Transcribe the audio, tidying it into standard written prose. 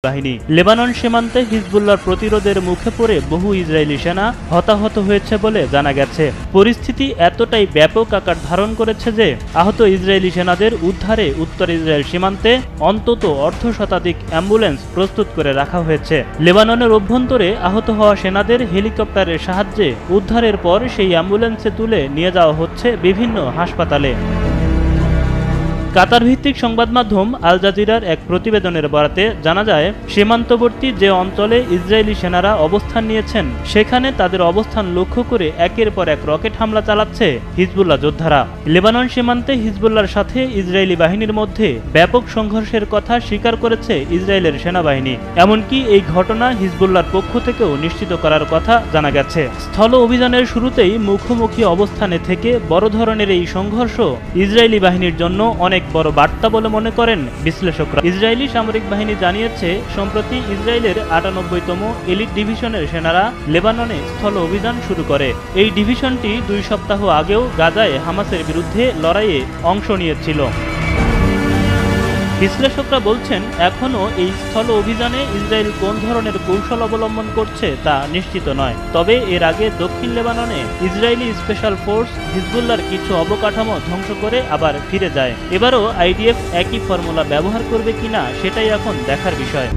বাহিনী। লেবানন সীমান্তে হিজবুল্লাহর প্রতিরোধের মুখে পড়ে বহু ইসরায়েলি সেনা হতাহত হয়েছে বলে জানা গেছে। পরিস্থিতি এতটাই ব্যাপক আকার ধারণ করেছে যে আহত ইসরায়েলি সেনাদের উদ্ধারে উত্তর ইসরায়েল সীমান্তে অন্তত অর্ধশতাধিক অ্যাম্বুলেন্স প্রস্তুত করে রাখা হয়েছে। লেবাননের অভ্যন্তরে আহত হওয়া সেনাদের হেলিকপ্টারের সাহায্যে উদ্ধারের পর সেই অ্যাম্বুলেন্সে তুলে নিয়ে যাওয়া হচ্ছে বিভিন্ন হাসপাতালে। কাতার ভিত্তিক সংবাদ মাধ্যম আল জাজিরার এক প্রতিবেদনের বরাতে জানা যায়, সীমান্তবর্তী যে অঞ্চলে ইসরায়েলি সেনারা অবস্থান নিয়েছেন সেখানে তাদের অবস্থান লক্ষ্য করে একের পর এক রকেট হামলা চালাচ্ছে হিজবুল্লাহ যোদ্ধারা। লেবানন সীমান্তে হিজবুল্লাহর সাথে ইসরায়েলি বাহিনীর মধ্যে ব্যাপক সংঘর্ষের কথা স্বীকার করেছে ইসরায়েলের সেনাবাহিনী। এমনকি এই ঘটনা হিজবুল্লাহর পক্ষ থেকেও নিশ্চিত করার কথা জানা গেছে। স্থল অভিযানের শুরুতেই মুখোমুখি অবস্থানে থেকে বড় ধরনের এই সংঘর্ষ ইসরায়েলি বাহিনীর জন্য অনেক বড় বার্তা বলে মনে করেন বিশ্লেষকরা। ইসরায়েলি সামরিক বাহিনী জানিয়েছে, সম্প্রতি ইসরায়েলের ৯৮তম এলিট ডিভিশনের সেনারা লেবাননে স্থল অভিযান শুরু করে। এই ডিভিশনটি ২ সপ্তাহ আগেও গাজায় হামাসের বিরুদ্ধে লড়াইয়ে অংশ নিয়েছিল। বিশ্লেষকরা বলছেন, এখনও এই স্থল অভিযানে ইসরায়েল কোন ধরনের কৌশল অবলম্বন করছে তা নিশ্চিত নয়। তবে এর আগে দক্ষিণ লেবাননে ইসরায়েলি স্পেশাল ফোর্স হিজবুল্লাহর কিছু অবকাঠামো ধ্বংস করে আবার ফিরে যায়। এবারও আইডিএফ একই ফর্মুলা ব্যবহার করবে কিনা সেটাই এখন দেখার বিষয়।